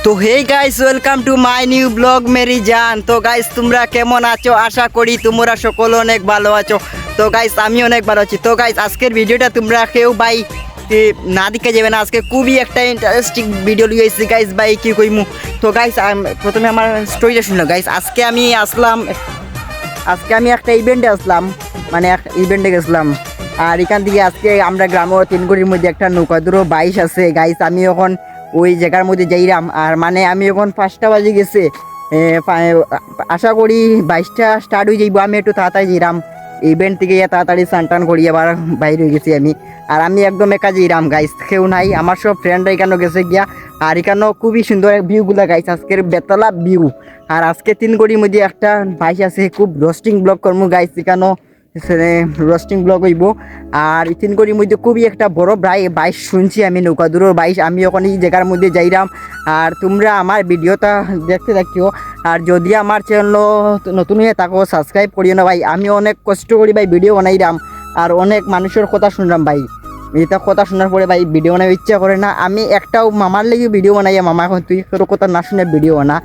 তো hey guys, welcome to my new blog মেরি জান। তো গাইস, তোমরা কেমন আছো? আশা করি তোমরা সকলে অনেক ভালো আছো। তো গাইস, আমি অনেক ভালো আছি। তো গাইস, আজকের ভিডিওটা তোমরা কেউ ভাই না দেখে যাবে না। আজকে খুবই একটা ইন্টারেস্টিং ভিডিও লিয়েছি গাইস, ভাই কি কইমু। তো গাইস, প্রথমে আমার স্টোরিটা শুনলো গাইস। আজকে আমি একটা ইভেন্টে আসলাম, মানে এক ইভেন্টে গেছিলাম। আর এখান থেকে আজকে আমরা গ্রামের তিনগুড়ির মধ্যে একটা নৌকাদুরো 22 আছে গাইস। আমি এখন ওই জায়গার মধ্যে যাইরাম। আর মানে আমি এখন 5টা বাজে গেছে, আশা করি 22টা স্টার্ট হয়ে যাইব। আমি একটু তাড়াতাড়ি যাইরাম ইভেন্ট থেকে, তাড়াতাড়ি স্নান করি আবার বাইরে হয়ে গেছি আমি। আর আমি একদম একা যাইরাম গাইস, কেউ নাই, আমার সব ফ্রেন্ডরা এখানেও গেছে গিয়া। আর এখানেও খুবই সুন্দর ভিউগুলা গাইস, আজকের বেতলা ভিউ। আর আজকে তিনগুড়ির মধ্যে একটা 22 আছে, খুব রোস্টিং ব্লগ করবো গাইস। এখানেও রোস্টিং ব্লগ হইব। আর তিনগুড়ির মধ্যে খুবই একটা বড় 22 শুনছি আমি, নৌকাদুরোর 22। আমি ওখানে এই জায়গার মধ্যে যাইরাম। আর তোমরা আমার ভিডিওটা দেখতে থাকিও। আর যদি আমার চ্যানেল নতুন হয়ে থাকো, সাবস্ক্রাইব করিও না ভাই। আমি অনেক কষ্ট করি ভাই ভিডিও বানাইরাম, আর অনেক মানুষের কথা শুনলাম ভাই। এটা কথা শোনার পরে ভাই ভিডিও বানার ইচ্ছা করে না। আমি একটাও মামার লেগে ভিডিও বানাই, মামা এখন তুই তোর কথা না শুনে ভিডিও বানা।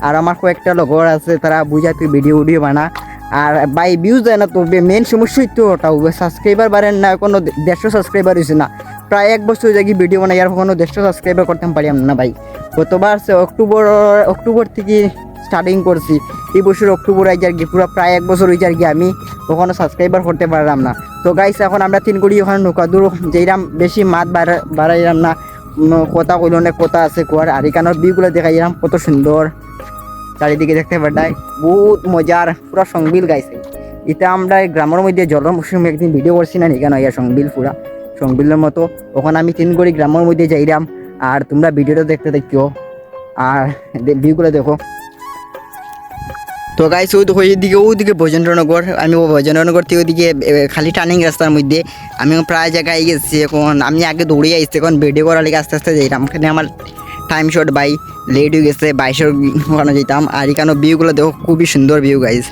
আর আমার কয়েকটা লগর আছে, তারা বুঝায় তুই ভিডিও বানা। আর ভাই ভিউজ দেয় না, তো মেন সমস্যাই তো ওটাও, সাবস্ক্রাইবার বাড়েন না। কোনো 150 সাবস্ক্রাইবার হয়েছে না, প্রায় 1 বছর জায়গায় ভিডিও বানাই, আর কোনো 150 সাবস্ক্রাইবার করতে পারিলাম না ভাই। গতবার সে অক্টোবর থেকে স্টার্টিং করছি, এই বছর অক্টোবর আই যার কি, পুরো প্রায় 1 বছর হয়ে যার কি, আমি ওখানে সাবস্ক্রাইবার করতে পারলাম না। তো গাইস, এখন আমরা তিনগুড়ি ওখানে নৌকাদুর যেইরাম, বেশি মাত বাড়াইলাম না, কথা কইল অনেক কথা আছে কুয়ার। আর এখানের ভিউগুলো দেখাইলাম কত সুন্দর, চারিদিকে দেখতে পাঠায় বহুত মজার, পুরা সংবিল গাইছে। এটা আমরা গ্রামের মধ্যে জলের মৌসুমে একদিন ভিডিও করছি না, এখানে ইয়া সংবিল, পুরা সংবিলের মতো। ওখানে আমি তিনগুড়ি গ্রামের মধ্যে যাইরাম। আর তোমরা ভিডিওটা দেখতে দেখিও, আর ভিউগুলো দেখো। তো গাইস, ওইদিকে বৈজেন্দ্রনগর, আমি বৈজেন্দ্রনগর থেকে ওইদিকে খালি টার্নিং রাস্তার মধ্যে আমি প্রায় জায়গায় গেছি। এখন আমি আগে দৌড়িয়ে আসছি, এখন ভিডিও করার লিগে আস্তে আস্তে যাইতাম। এখানে আমার টাইম শর্ট বাই লেট হয়ে গেছে, 22-এর ওখানে যেতাম। আর এখানে ভিউগুলো দেখো, খুবই সুন্দর ভিউ গাইস।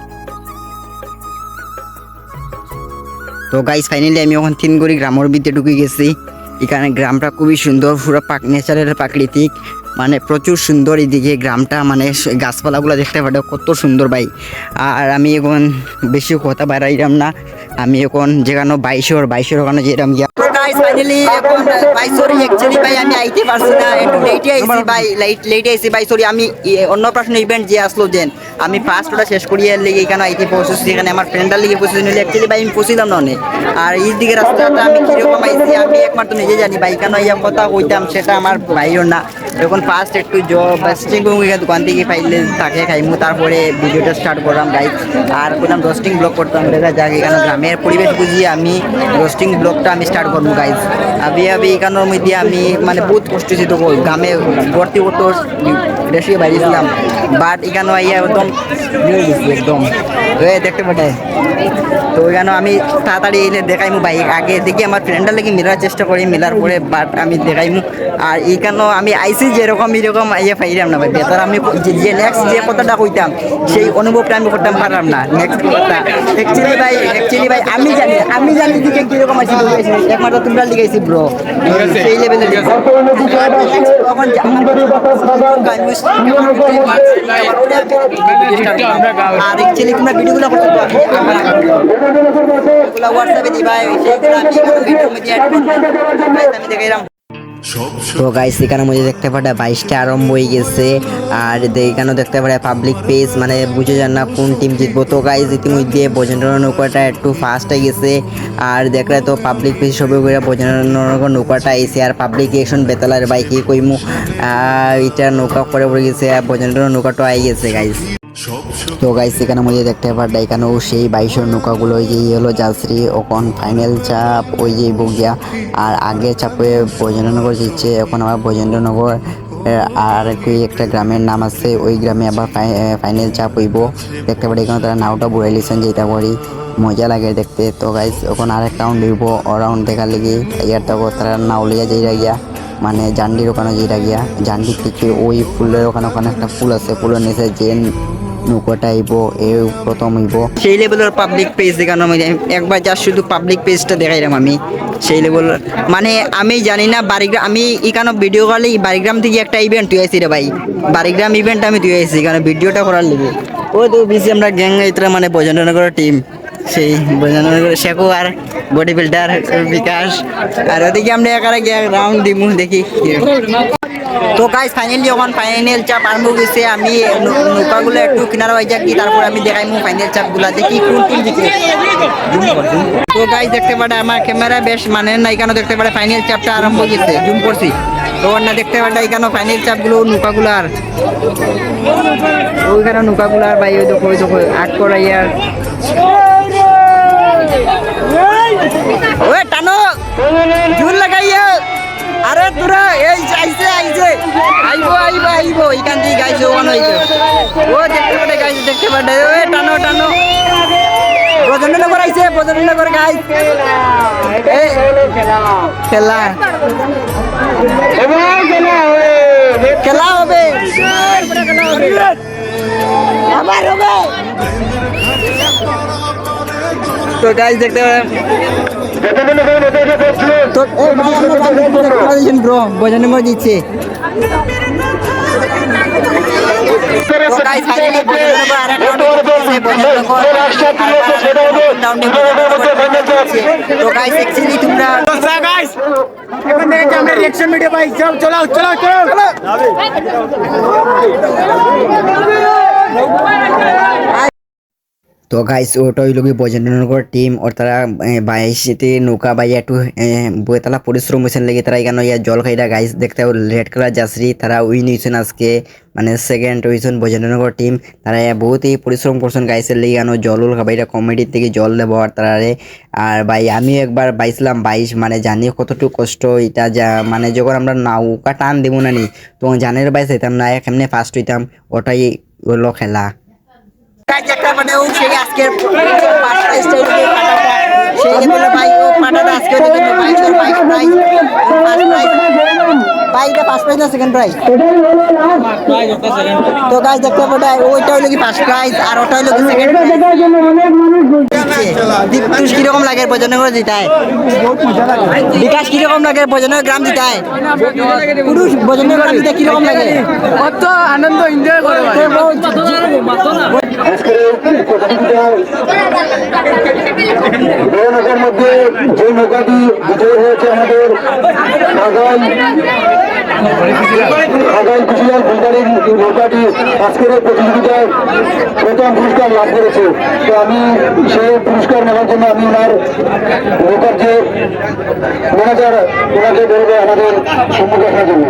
তো গাইস, ফাইনালি আমি ওখানে তিনগুড়ি গ্রামের ভিতরে ঢুকে গেছি। এখানে গ্রামটা খুবই সুন্দর, পুরো নেচারের প্রাকৃতিক, মানে প্রচুর সুন্দর। এদিকে গ্রামটা, মানে গাছপালাগুলো দেখতে পারে কত সুন্দর ভাই। আর আমি এখন বেশি কথা বাড়াইলাম না, আমি এখন যেখানে 22-এর ওখানে যেতাম গিয়া। তো গাইস, ফাইনালি এখন 22-এর অ্যাকচুয়ালি ভাই আমি আইতে পারছি না, একটু লেটে আইছি ভাই, লেটে আইছি ভাই, সরি। আমি অন্নপ্রাশন ইভেন্ট যে আসলো যেন, আমি ফার্স্ট ওটা শেষ করিয়ে লেগে এখানে আইতে পৌঁছেছি। এখানে আমার ফ্রেন্ডার লিগে পৌঁছেছি, নিলে অ্যাকচুয়ালি ভাই আমি পৌঁছিলাম না অনেক। আর এই দিকে রাস্তাটা আমি কীরকম আইছি আমি একমাত্র নিজে জানি ভাই, কেন ইয়া কথা কইতাম সেটা আমার ভাইও না। এখন ফার্স্ট একটু রোস্টিং দোকান থেকে পাইলে তাকে খাইমু, তারপরে ভিডিওটা স্টার্ট করলাম গাইজ। আর বললাম রোস্টিং ব্লগ করতাম, দেখা যাক এখানে গ্রামের পরিবেশ বুঝিয়ে আমি রোস্টিং ব্লগটা আমি স্টার্ট করবো গাইজ। আবি এখানের মধ্যে আমি মানে বহুত কষ্ট ছিল, গ্রামে ভর্তি করতে বেশি বাইরেছিলাম, বাট এখানে আইয়া একদম একদম দেখতে পাঠায়। তো ওইখানে আমি তাড়াতাড়ি এলে দেখাইমু ভাই, আগে দেখি আমার ফ্রেন্ডার লেগে মেলার চেষ্টা করি, মেলার পরে বাট আমি দেখাইমু। আর এইখানেও আমি আইসি যেরকম এরকম ইয়ে পাইলাম না ভাই, বেতার আমি যে নেক্সট যে কথাটা কইতাম সেই অনুভবটা আমি করতাম পারলাম না। নেক্সট কথা অ্যাকচুয়ালি ভাই আমি জানি দিকে কীরকম আছে, একমাত্র তোমরা লিখেছি ব্রো, সেই লেভেলে আর অ্যাকচুয়ালি তোমরা ভিডিওগুলো করতে হোয়াটসঅ্যাপে দিবা, সেইগুলো আমি ভিডিওর মধ্যে অ্যাড করব, আমি দেখাইলাম। তো গাইস, এখানের মধ্যে দেখতে পারে 22টা আরম্ভ হয়ে গেছে। আর এখানেও দেখতে পারে পাবলিক পেজ, মানে বুঝে যান না কোন টিম জিতবো। তো গাইস, ইতিমধ্যে বৈজেন্দ্রনগর নৌকাটা একটু ফাস্ট হয়ে গেছে। আর দেখলে তো পাবলিক পেজ সবে করে বৈজেন্দ্রনগর নৌকাটা এসে, আর পাবলিক রিয়েকশন বেতালার বাইকে কইমু এটা নৌকা পরে পড়ে গেছে, আর বৈজেন্দ্রনগর নৌকাটা আই গেছে গাইস। তো গাইস, এখানের মধ্যে দেখতে পারে এখানেও সেই 22-এর নৌকাগুলো ওই যে হলো জালশ্রী, এখন ফাইনাল চাপ ওই যে বগিয়া। আর আগে চাপে বৈজেন্দ্রনগর জিতছে, এখন আবার বৈজেন্দ্রনগর আর একটা গ্রামের নাম আছে, ওই গ্রামে আবার ফাইনাল চাপ হইব। দেখতে পারি এখানে তারা নাওটা বুড়াই লিছেন, যেটা করি মজা লাগে দেখতে। তো গাইস, এখন আরেক রাউন্ড হইব, ও রাউন্ড দেখার লেগে ইয়ার তো তারা নাও লিয়া যাইরা গিয়া, মানে জান্ডির ওখানে যেটা গিয়া, জান্ডির থেকে ওই ফুলের ওখানে একটা ফুল আছে, ফুলের নিচে জেন নৌকাটা আইব এ প্রথম হইব সেই লেভেলের পাবলিক পেজ দেখানো আমি একবার যা শুধু পাবলিক পেজটা দেখাইলাম আমি সেই লেভেল মানে আমি জানি না বাড়িগ্রাম আমি এখানে ভিডিও করলে বাড়িগ্রাম থেকে একটা ইভেন্ট তুই আইসি রে ভাই বাড়িগ্রাম ইভেন্ট আমি তুই আইসি কারণ ভিডিওটা করার লিগে ও তো বেশি আমরা গ্যাং আইতরা মানে বজনগরের টিম সেই বজনগরের শেখো আর বডি বিল্ডার বিকাশ আর ওদিকে আমরা একারা গিয়ে রাউন্ড দিমু দেখি তো গাইস ফাইনালি যখন ফাইনাল চাপ আরম্ভ হয়েছে আমি নৌকাগুলো একটু কিনারা হয়ে যাক তারপর আমি দেখাইমু ফাইনাল চাপগুলা দেখি কোন টিম জিতে তো গাইস দেখতে পারে আমার ক্যামেরা বেশ মানে না এখানে দেখতে পারে ফাইনাল চাপটা আরম্ভ হয়েছে জুম করছি তো না দেখতে পারে এখানে ফাইনাল চাপগুলো নৌকাগুলার ওইখানে নৌকাগুলার ভাই ওই দেখো আট করাইয়ার ওই টানো জুল লাগাইয়া আরে তোরা এই আইছে আইবো এখান থেকে গাইছে ওখানে হইছে ও দেখতে পারে ওই টানো বজননগর আইছে বজননগর গাইস খেলা হবে আবার হবে তো গাইস দেখতে পারেন তো ব্রো বজননগর দিচ্ছে তো গাইস ফাইনালি বজননগর আরেকটা তো গাইস অ্যাকচুয়ালি তোমরা গাইস এখন দেখে আমরা রিঅ্যাকশন ভিডিও পাই চলো তো গাইস ওটা হইল কি বজননগর টিম ওর তারা বাইশতে নৌকা বাইয়া একটু বইতলা পরিশ্রম হয়েছেন লেগে তারা এখানে ইয়া জল খাইরা গাইস দেখতে রেড কালার জাসরি তারা উইন হয়েছেন আজকে মানে সেকেন্ড হয়েছেন বজননগর টিম তারা বহুতই পরিশ্রম করছেন গাইসের লেগে আনো জল খাবাইরা কমেডির থেকে জল দেবো আর তারারে আর ভাই আমি একবার বাইছিলাম 22 মানে জানি কতটুকু কষ্ট এটা যা মানে যখন আমরা নৌকা টান দেবো না নি তখন জানের বাইস হইতাম না এমনি ফার্স্ট হইতাম ওটাই হলো খেলা একটা মানে ও সেই আজকের পাঁচটা স্টাইল সেই লেভেলে ভাই ও পাটাটা আজকে দেখেন ভাই তো ফার্স্ট প্রাইজ ভাইটা ফার্স্ট প্রাইজ না সেকেন্ড প্রাইজ তো গাইস দেখতে পাটা ওইটা হলো কি ফার্স্ট প্রাইজ আর ওটা হলো কি সেকেন্ড প্রাইজ দীপতুষ কি রকম লাগে বজননগর জিতায় বিকাশ কি রকম লাগে বজননগর গ্রাম জিতায় পুরুষ বজননগর গ্রাম জিতায় কি রকম লাগে কত আনন্দ এনজয় করে নৌকার মধ্যে যে নৌকাটি বিজয়ী হয়েছে আমাদের আগাই কুশিয়ার ফুলবাড়ির নৌকাটি আজকের এই প্রতিযোগিতায় প্রথম পুরস্কার লাভ করেছে তো আমি সেই পুরস্কার নেওয়ার জন্য আমি ওনার নৌকার যে ম্যানেজার ওনাকে বলবো আমাদের সম্মুখে আসার জন্য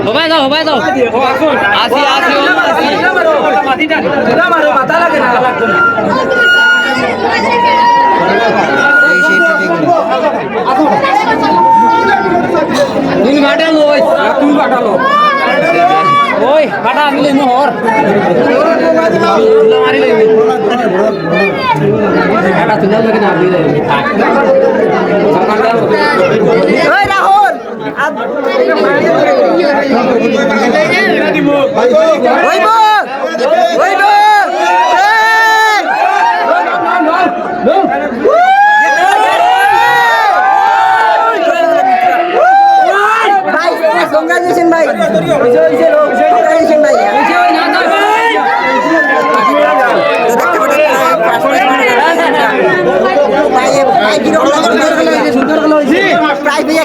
ওই কাটা আনলে মোহর মারি লাগবে কাটা তুলে লাগে না দিলে ওই রাহুল ওই congratulations ভাই congratulations ভাই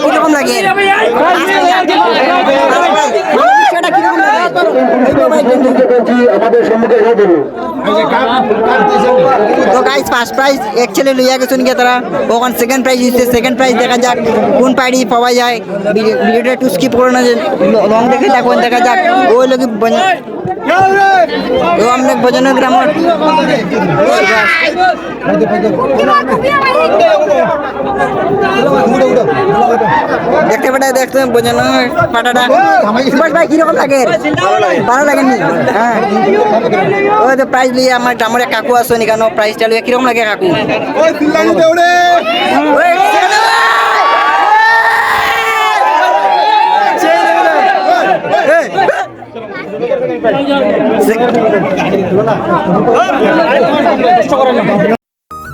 কিরকম লাগে তো গাইস ফার্স্ট প্রাইজ অ্যাকচুয়ালি লইয়া গেছেন গিয়ে তারা ওখান সেকেন্ড প্রাইজ দিচ্ছে সেকেন্ড প্রাইজ দেখা যাক কোন পার্টি পাওয়া যায় ভিডিওটা একটু স্কিপ করে না যে লং দেখে থাকুন দেখা যাক ওই লোক ও আমরা বজননগর গ্রামের দেখতে পাটা দেখতে বজননগর পাটাটা ভাই কিরকম লাগে ভালো লাগেনি হ্যাঁ ওই তো প্রাইজ লিয়ে আমার গ্রামের কাকু আসো নি কেন প্রাইজটা লিয়ে কিরকম লাগে কাকু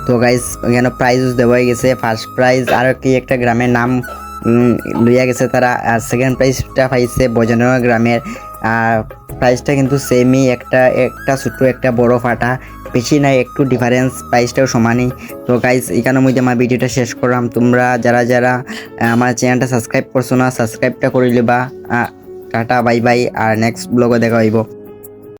তো গাইস এখানে প্রাইজ দেওয়া হয়ে গেছে। ফার্স্ট প্রাইজ আর কি একটা গ্রামের নাম লইয়া গেছে তারা, আর সেকেন্ড প্রাইজটা পাইছে বজনগর গ্রামের। আর প্রাইজটা কিন্তু সেমই, একটা ছোট্ট একটা বড় ফাটা, বেশি নাই, একটু ডিফারেন্স, প্রাইসটাও সমানই। তো গাইস এখানের মধ্যে আমার ভিডিওটা শেষ করলাম। তোমরা যারা যারা আমার চ্যানেলটা সাবস্ক্রাইব করছো না, সাবস্ক্রাইবটা করে লিবা। টাটা বাই বাই, আর নেক্সট ব্লগে দেখা হইব।